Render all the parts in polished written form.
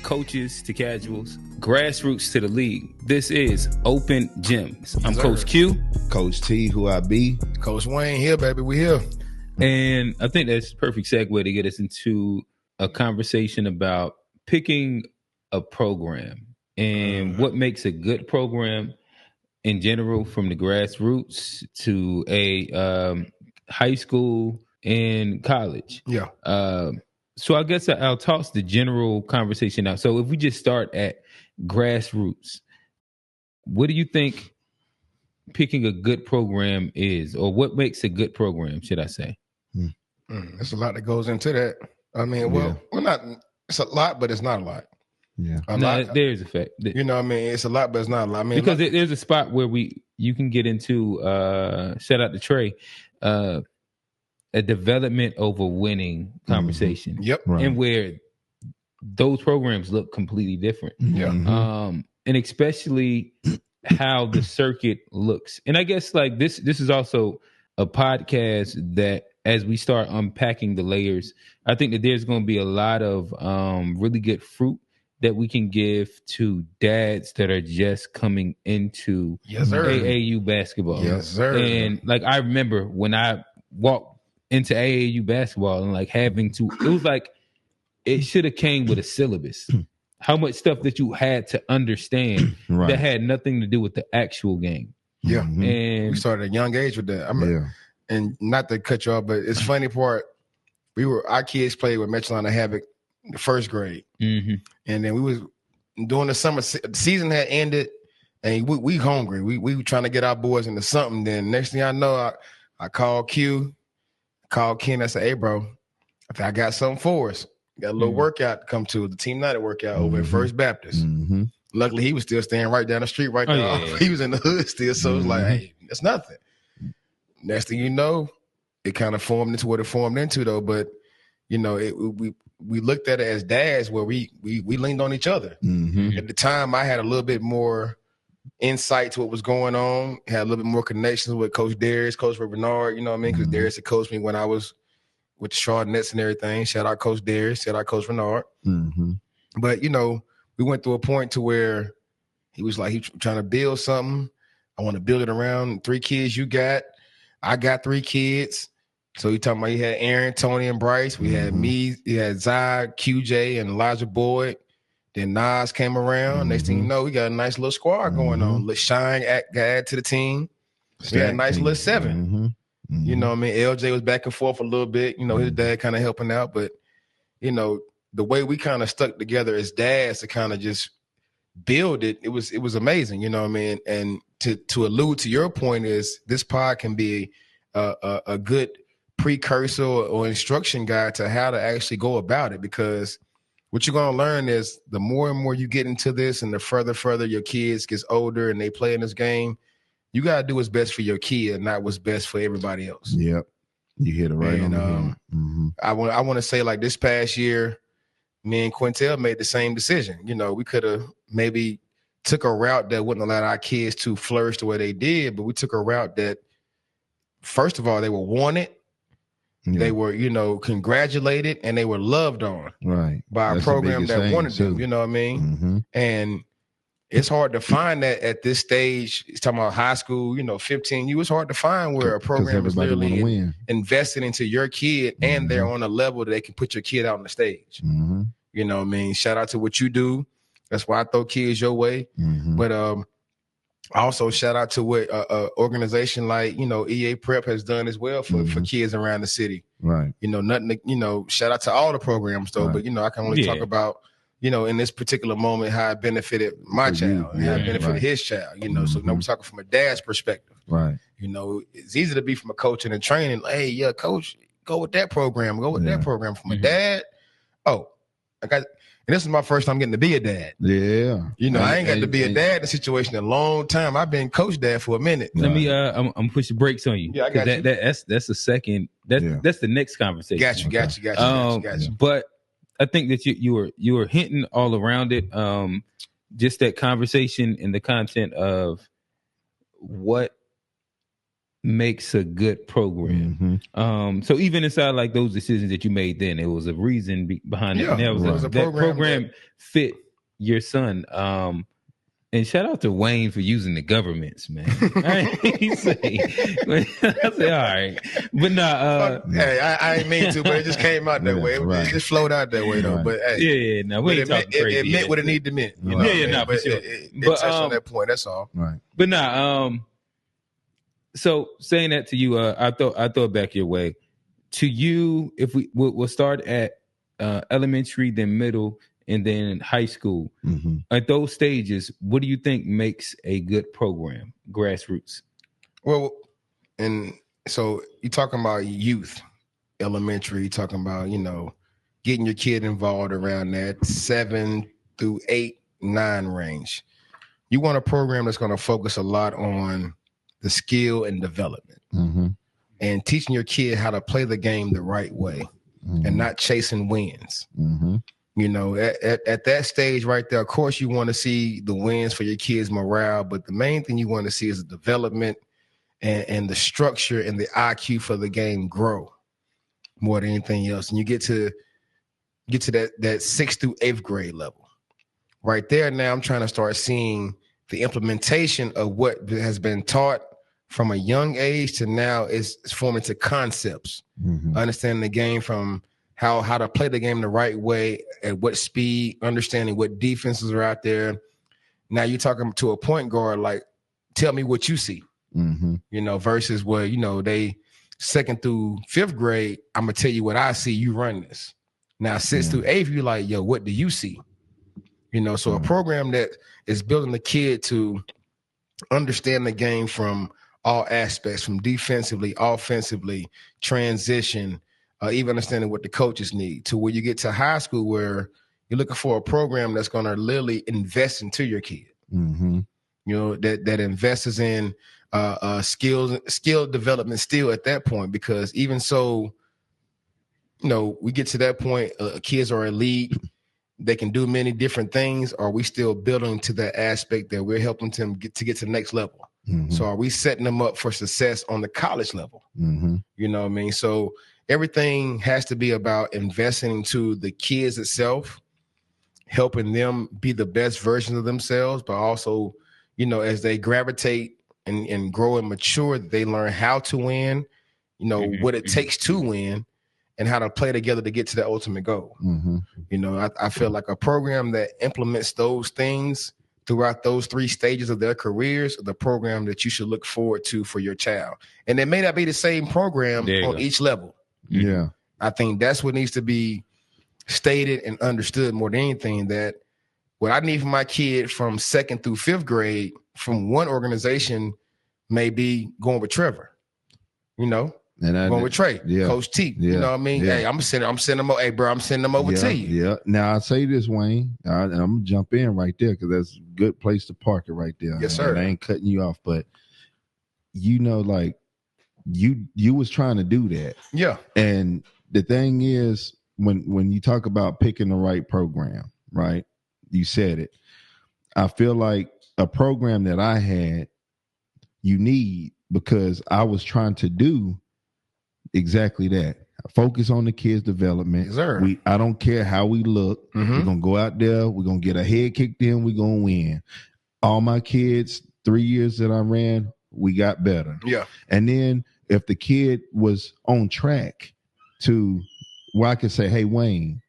coaches to casuals, grassroots to the league. This is Open Gyms. I'm Coach Q. Coach T, who I be. Coach Wayne here, baby. We here. And I think that's a perfect segue to get us into a conversation about picking a program and what makes a good program in general, from the grassroots to a high school and college. Yeah. So I guess I'll toss the general conversation out. So if we just start at grassroots, what do you think picking a good program is, or what makes a good program, should I say? There's a lot that goes into that. I mean, we're not, it's a lot, but it's not a lot. Yeah. There's a fact. You know what I mean? It's a lot, but it's not a lot. I mean, because there's a spot where you can get into, shout out to Trey, a development over winning conversation. Mm-hmm. Yep. Right. And where those programs look completely different. Yeah. Mm-hmm. And especially how the circuit looks. And I guess like this is also a podcast that, as we start unpacking the layers, I think that there's going to be a lot of really good fruit that we can give to dads that are just coming into AAU basketball. Yes, sir. And like, I remember when I walked into AAU basketball and like having to, it was like, it should have came with a syllabus. How much stuff that you had to understand that had nothing to do with the actual game. Yeah. And we started at a young age with that. And not to cut you off, but it's funny part, our kids played with Metcalina Havoc in the first grade. Mm-hmm. And then we was during the summer, the season had ended, and we hungry. We were trying to get our boys into something. Then next thing I know, I called Q, called Ken. I said, "Hey, bro, I think I got something for us. Got a little workout to come to, the Team United workout over at First Baptist." Mm-hmm. Luckily, he was still staying right down the street right there. Yeah. He was in the hood still, so it was like, hey, that's nothing. Next thing you know, it kind of formed into what it formed into, though. But you know, we looked at it as dads, where we leaned on each other. Mm-hmm. At the time, I had a little bit more insight to what was going on. Had a little bit more connections with Coach Darius, Coach Bernard. You know what I mean? Because Darius had coached me when I was with the Charlotte Nets and everything. Shout out Coach Darius. Shout out Coach Bernard. Mm-hmm. But you know, we went through a point to where he was like, he trying to build something. I want to build it around 3 kids you got. I got 3 kids. So he talking about he had Aaron, Tony, and Bryce. We had me, he had Zai, QJ, and Elijah Boyd. Then Nas came around. Next thing you know, we got a nice little squad going on. Let's Shine got added to the team. We had a nice little 7. You know what I mean? LJ was back and forth a little bit. You know, his dad kind of helping out. But, you know, the way we kind of stuck together as dads to kind of just build it, it was amazing. You know what I mean? And to allude to your point is this pod can be a good precursor or instruction guide to how to actually go about it, because what you're going to learn is the more and more you get into this and the further your kids gets older and they play in this game, you got to do what's best for your kid and not what's best for everybody else. Yep. You hit it right on the head. I want to say, like, this past year, me and Quintel made the same decision. You know, we could have maybe took a route that wouldn't allow our kids to flourish the way they did, but we took a route that, first of all, they were wanted. Yeah. They were, you know, congratulated, and they were loved on by a program that wanted them, you know what I mean? Mm-hmm. And it's hard to find that at this stage. It's talking about high school, you know, 15. It's hard to find where a program is literally invested into your kid and they're on a level that they can put your kid out on the stage. Mm-hmm. You know what I mean? Shout out to what you do. That's why I throw kids your way. Mm-hmm. But also shout out to what organization like, you know, EA Prep has done as well for kids around the city. Right. You know, nothing, you know, shout out to all the programs though, but you know, I can only talk about, you know, in this particular moment, how it benefited my child and how it benefited his child, you know. So now we're talking from a dad's perspective. Right. You know, it's easy to be from a coach and a training, hey, yeah, coach, go with that program, that program. From a dad, and this is my first time getting to be a dad. Yeah. You know, I ain't got to be a dad in a situation in a long time. I've been coach dad for a minute. Let me I'm pushing brakes on you. Yeah, I got you. That's the second. That's the next conversation. Got you. But I think that you were hinting all around it. Just that conversation and the content of what makes a good program. So even inside like those decisions that you made then, it was a reason behind it. Yeah, And that was that program fit your son. And shout out to Wayne for using the governments, man. I say, all right. But hey, I ain't mean to, but it just came out that way. It just flowed out that way, though. Right. But hey, we ain't talking crazy. It meant what it needed to mean. You know for sure. It touched on that point, that's all. Right. But so saying that to you, I throw it back your way. To you, if we'll start at elementary, then middle, and then high school. At those stages, what do you think makes a good program, grassroots? Well, and so you're talking about youth, elementary, you're talking about, getting your kid involved around that 7 through 8, 9 range. You want a program that's going to focus a lot on the skill and development and teaching your kid how to play the game the right way and not chasing wins. At that stage right there, of course, you want to see the wins for your kids' morale, but the main thing you want to see is the development and the structure and the IQ for the game grow more than anything else. And you get to that 6th through 8th grade level. Right there now, I'm trying to start seeing the implementation of what has been taught from a young age to now is forming to concepts, understanding the game from how to play the game the right way, at what speed, understanding what defenses are out there. Now you're talking to a point guard, like, tell me what you see, versus where, they 2nd through 5th grade, I'm going to tell you what I see, you run this. Now 6th through 8th, you're like, yo, what do you see? So a program that is building the kid to understand the game from all aspects, from defensively, offensively, transition, even understanding what the coaches need, to where you get to high school where you're looking for a program that's going to literally invest into your kid. That invests in skill development still at that point, because even so, we get to that point, kids are elite. They can do many different things. Are we still building to that aspect that we're helping them get to the next level? So are we setting them up for success on the college level? You know what I mean? So everything has to be about investing into the kids itself, helping them be the best version of themselves, but also, as they gravitate and grow and mature, they learn how to win, what it takes to win, and how to play together to get to the ultimate goal. I feel like a program that implements those things throughout those 3 stages of their careers, the program that you should look forward to for your child. And it may not be the same program on each level. Yeah. I think that's what needs to be stated and understood more than anything, that what I need from my kid from 2nd through 5th grade from one organization may be going with Trevor, and going with Trey, Coach T. You know what I mean? Hey, I'm sending them over. Hey, bro, I'm sending them over to you. Yeah. Now, I'll say this, Wayne. I'm going to jump in right there because that's a good place to park it right there. Yes, sir. I ain't cutting you off, but, like, you was trying to do that. Yeah. And the thing is, when you talk about picking the right program, right? You said it. I feel like a program that I had, you need, because I was trying to do exactly that. Focus on the kids' development. Yes, sir. I don't care how we look. We're gonna go out there. We're gonna get a head kicked in. We're gonna win. All my kids, 3 years that I ran, we got better. Yeah. And then if the kid was on track to where I could say, "Hey, Wayne,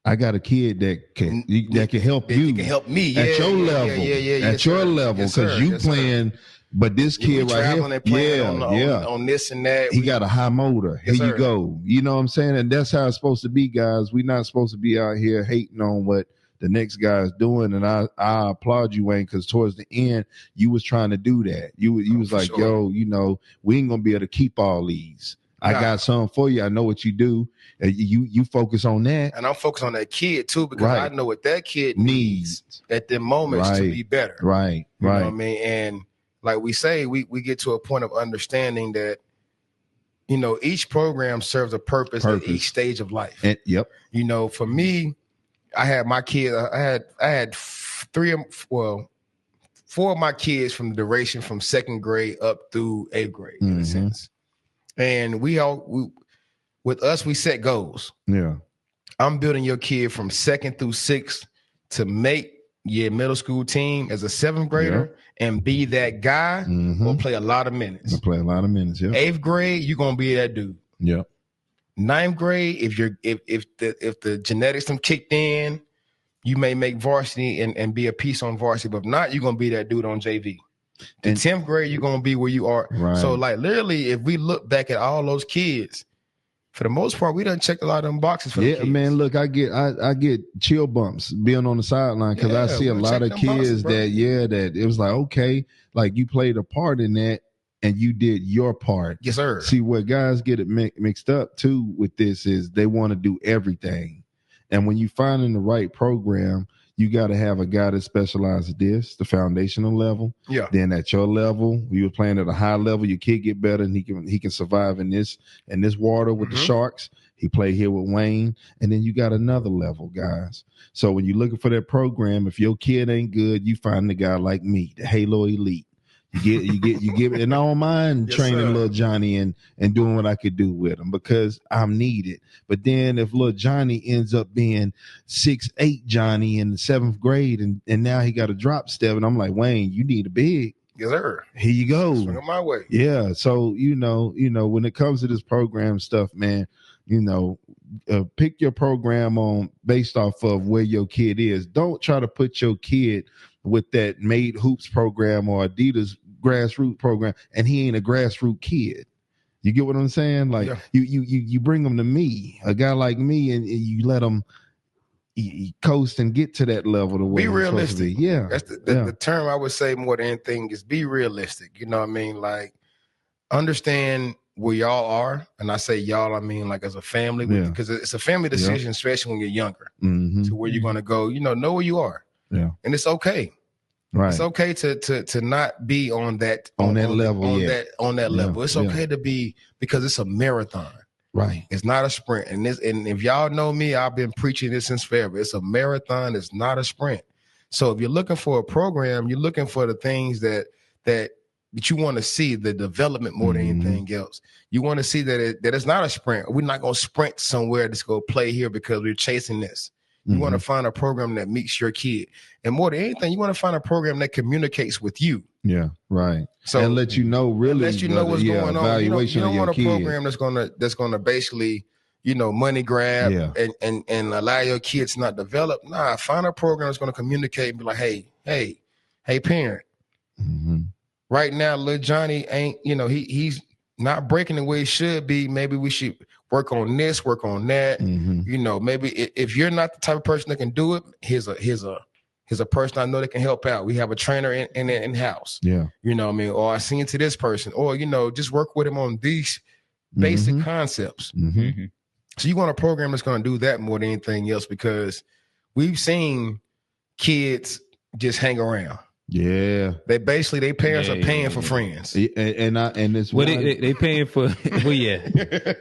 I got a kid that can help you. Can help me at your level. At your level, because you playing." But this kid right here, on this and that. He got a high motor. Here you go. You know what I'm saying? And that's how it's supposed to be, guys. We're not supposed to be out here hating on what the next guy is doing. And I applaud you, Wayne, because towards the end, you was trying to do that. You was like, yo, we ain't going to be able to keep all these. I got something for you. I know what you do. You focus on that. And I'm focused on that kid, too, because I know what that kid needs at the moments to be better. Right. You know what I mean? And like we say, we get to a point of understanding that, each program serves a purpose at each stage of life. Yep. For me, I had my kids, I had 4 4 of my kids from the duration from 2nd grade up through 8th grade, in a sense. And with us, we set goals. Yeah. I'm building your kid from 2nd through 6th to make your middle school team as a 7th grader and be that guy who'll play a lot of minutes. Yeah. 8th grade, you're gonna be that dude. Yeah. 9th grade, if the genetics them kicked in, you may make varsity and be a piece on varsity, but if not, you're gonna be that dude on JV. The 10th grade, you're gonna be where you are. Right. So like literally, if we look back at all those kids, for the most part, we done checked a lot of them boxes for the kids. Man, look, I get chill bumps being on the sideline because I see a lot of kids that it was like, okay, like you played a part in that and you did your part. Yes, sir. See, what guys get it mixed up too with this is they want to do everything. And when you find in the right program, you got to have a guy that specializes this, the foundational level. Yeah. Then at your level, you were playing at a high level, your kid get better and he can survive in this water with the Sharks. He played here with Wayne. And then you got another level, guys. So when you're looking for that program, if your kid ain't good, you find the guy like me, the Halo Elite. You get, and I don't mind training little Johnny and doing what I could do with him because I'm needed. But then if little Johnny ends up being 6'8" Johnny in the 7th grade and now he got a drop step and I'm like, Wayne, you need a big. Yes, sir. Here you go. Swing my way. Yeah. So, when it comes to this program stuff, man, pick your program on based off of where your kid is. Don't try to put your kid with that Made Hoops program or Adidas grassroots program, and he ain't a grassroots kid. You get what I'm saying? Like you bring him to me, a guy like me, and you let him coast and get to that level. Be realistic. Yeah, that's the term I would say more than anything is be realistic. You know what I mean? Like understand where y'all are, and I say y'all, I mean like as a family, because it's a family decision, especially when you're younger, to where you're gonna go. Know where you are. Yeah, and it's okay. Right. It's okay to not be on that level. It's okay to be because it's a marathon. Right. It's not a sprint. And if y'all know me, I've been preaching this since forever. It's a marathon. It's not a sprint. So if you're looking for a program, you're looking for the things that you want to see, the development more than anything else. You want to see that it's not a sprint. We're not going to sprint somewhere to go play here because we're chasing this. You want to find a program that meets your kid. And more than anything, you want to find a program that communicates with you. Yeah, right. So and let you know really what's going on. You don't want a program that's gonna basically, money grab and allow your kids to not develop. Nah, find a program that's gonna communicate and be like, hey, parent. Right now, little Johnny ain't, he's not breaking the way he should be. Maybe we should work on this, work on that. Maybe if you're not the type of person that can do it, here's a person I know that can help out. We have a trainer in house. Yeah. You know what I mean? Or I send it to this person, or, just work with him on these basic concepts. So you want a program that's going to do that more than anything else, because we've seen kids just hang around. Yeah, they parents are paying for friends, and it's they paying for. Well, yeah,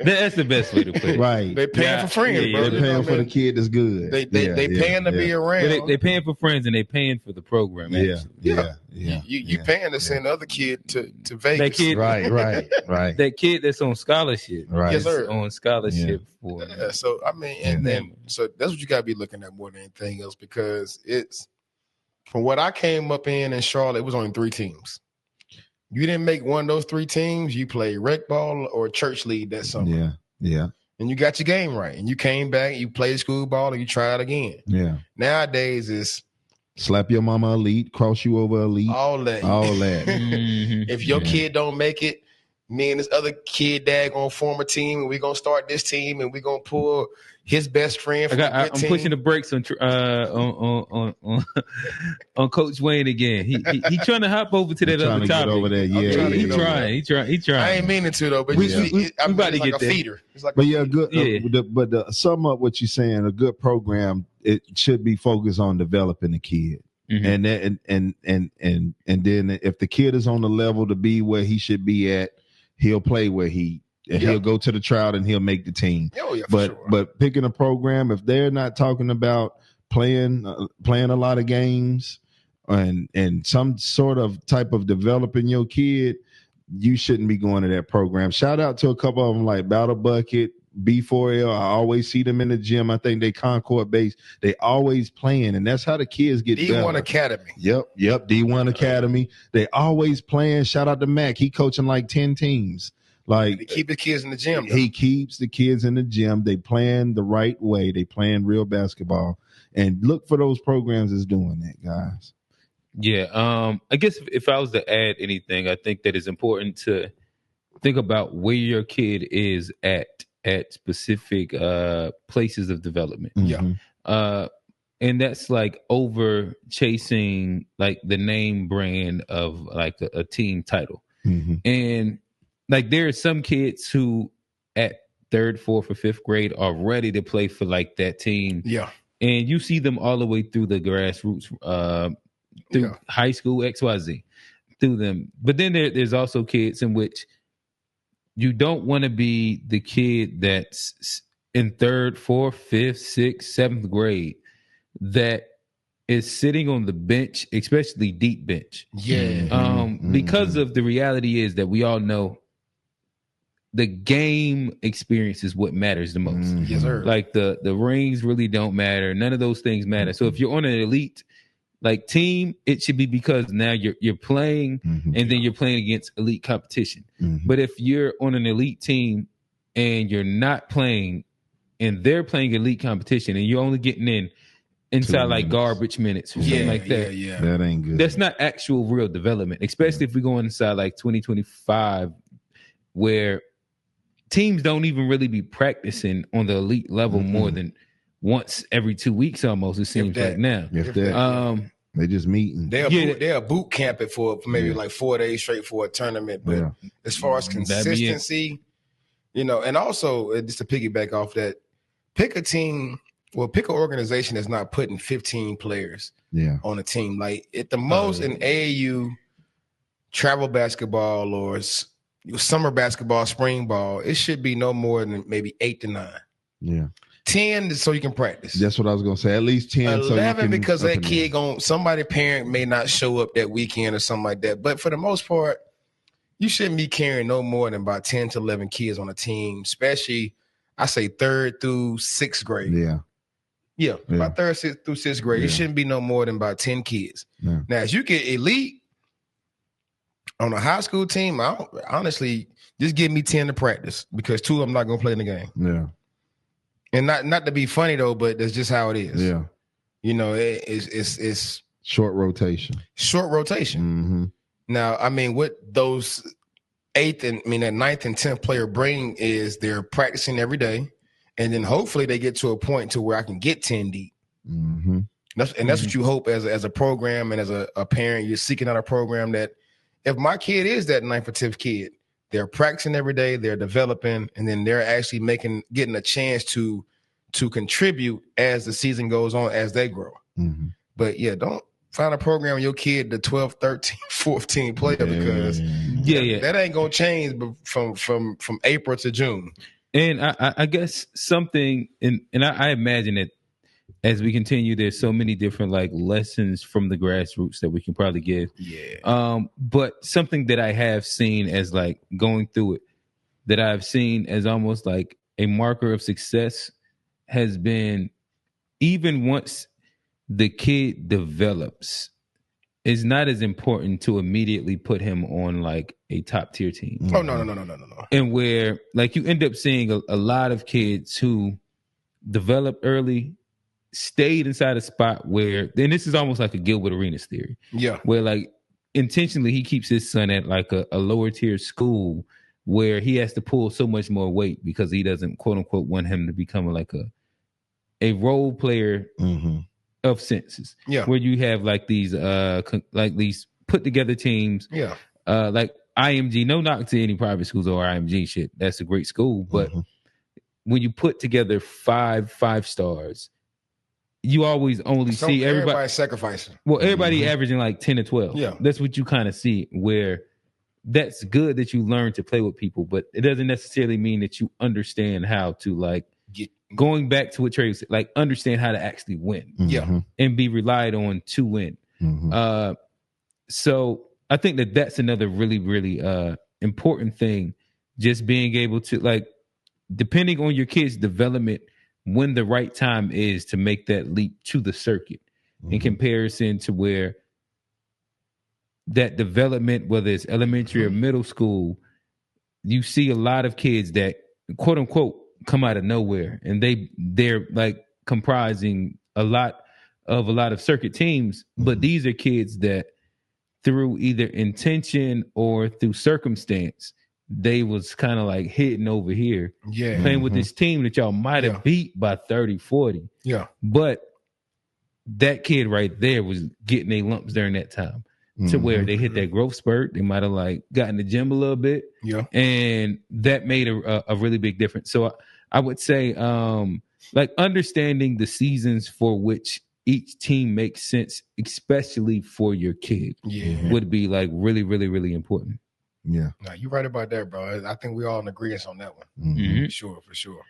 that's the best way to put it. Right, they paying for friends. Bro. They're paying for the kid that's good. They paying to be around. They paying for friends and they paying for the program. Yeah. You paying to send the other kid to Vegas. That kid, right. That kid that's on scholarship, right? Yes, sir. On scholarship for. So I mean, and so that's what you got to be looking at more than anything else, because it's. From what I came up in Charlotte, it was only 3 teams. You didn't make one of those 3 teams, you played rec ball or church league that summer. Yeah. And you got your game right. And you came back, you played school ball, and you tried again. Yeah. Nowadays, it's slap your mama elite, cross you over elite. All that. If your kid don't make it, me and this other kid dad gonna form a team, and we gonna start this team, and we gonna pull his best friend. I'm pushing the brakes on Coach Wayne again. He trying to hop over to that other topic. Over there. Yeah, he trying. I ain't meaning to though, but I'm about to get a feeder. It's like good. Yeah. But to sum up what you're saying, a good program, it should be focused on developing the kid. And then if the kid is on the level to be where he should be at, he'll play where he'll go to the trial and he'll make the team. But picking a program, if they're not talking about playing a lot of games, and some sort of type of developing your kid, you shouldn't be going to that program. Shout out to a couple of them like Battle Bucket, B4L. I always see them in the gym. I think they Concord based. They always playing, and that's how the kids get D1 better. Academy. Yep. D1 Academy. They always playing. Shout out to Mac. He coaching like 10 teams. Like, they keep the kids in the gym. He keeps the kids in the gym. They playing the right way. They playing real basketball. And look for those programs that's doing that, guys. Yeah. I guess if I was to add anything, I think that it's important to think about where your kid is at specific places of development. Mm-hmm. Yeah. And that's like over chasing like the name brand of like a team title. Mm-hmm. And like there are some kids who at 3rd, 4th, or 5th grade are ready to play for like that team. Yeah. And you see them all the way through the grassroots, through high school, XYZ, through them. But then there's also kids in which you don't want to be the kid that's in 3rd, 4th, 5th, 6th, 7th grade that is sitting on the bench, especially deep bench. Yeah. Because of the reality is that we all know the game experience is what matters the most. Mm-hmm. Yes, sir. Like the rings really don't matter. None of those things matter. So if you're on an elite like team, it should be because now you're playing and then you're playing against elite competition. Mm-hmm. But if you're on an elite team and you're not playing and they're playing elite competition and you're only getting inside like garbage minutes or something like that. Yeah. That ain't good. That's not actual real development, especially if we go inside like 2025 where teams don't even really be practicing on the elite level more than once every 2 weeks almost, it seems like now. They just meeting. They'll boot camp it for maybe like 4 days straight for a tournament. But as far as consistency, and also just to piggyback off that, pick an organization that's not putting 15 players on a team. Like at the most in AAU, travel basketball or summer basketball, spring ball, it should be no more than maybe 8 to 9. Yeah. 10 so you can practice. That's what I was gonna say. At least 10. 11 so you can because that kid somebody parent may not show up that weekend or something like that. But for the most part, you shouldn't be carrying no more than about 10 to 11 kids on a team, especially I say 3rd through 6th grade. Yeah. About 3rd through 6th grade. It shouldn't be no more than about 10 kids. Yeah. Now, as you get elite on a high school team, honestly, just give me 10 to practice because 2 of them not gonna play in the game. Yeah. And not to be funny though, but that's just how it is. Yeah. It's short rotation. Mm-hmm. Now, I mean, what those that 9th and 10th player bring is they're practicing every day, and then hopefully they get to a point to where I can get 10 deep. Mm-hmm. That's what you hope as a program and as a parent. You're seeking out a program that if my kid is that 9th or 10th kid, they're practicing every day, they're developing, and then they're actually getting a chance to contribute as the season goes on, as they grow. Mm-hmm. But don't find a program your kid the 12, 13, 14 player because that ain't gonna change from April to June. And I guess something, and I imagine that as we continue, there's so many different like lessons from the grassroots that we can probably give. Yeah. But something that I have seen as like going through it, that I've seen as almost like a marker of success has been even once the kid develops, it's not as important to immediately put him on like a top tier team. Oh, no. And where like you end up seeing a lot of kids who developed early, stayed inside a spot where, then this is almost like a Gilbert Arenas theory. Yeah. Where like intentionally he keeps his son at like a lower tier school where he has to pull so much more weight because he doesn't quote unquote want him to become like a role player of senses. Yeah. Where you have like these these put together teams. Yeah. Like IMG, no knock to any private schools or IMG shit. That's a great school. But when you put together five stars, you always only see everybody sacrificing. Well, everybody averaging like 10 to 12. Yeah. That's what you kind of see, where that's good that you learn to play with people, but it doesn't necessarily mean that you understand how to like going back to what Trey said, like understand how to actually win. Yeah. And be relied on to win. So I think that that's another really, really important thing. Just being able to, like, depending on your kid's development, when the right time is to make that leap to the circuit in comparison to where that development, whether it's elementary or middle school, you see a lot of kids that quote unquote come out of nowhere, and they're like comprising a lot of circuit teams, but these are kids that through either intention or through circumstance, they was kind of like hitting over here, playing with this team that y'all might have beat by 30, 40. Yeah. But that kid right there was getting their lumps during that time to where they hit that growth spurt. They might have like got in the gym a little bit. Yeah. And that made a really big difference. So I would say like understanding the seasons for which each team makes sense, especially for your kid, would be like really, really, really important. Yeah. No, you're right about that, bro. I think we all in agreement on that one. For sure.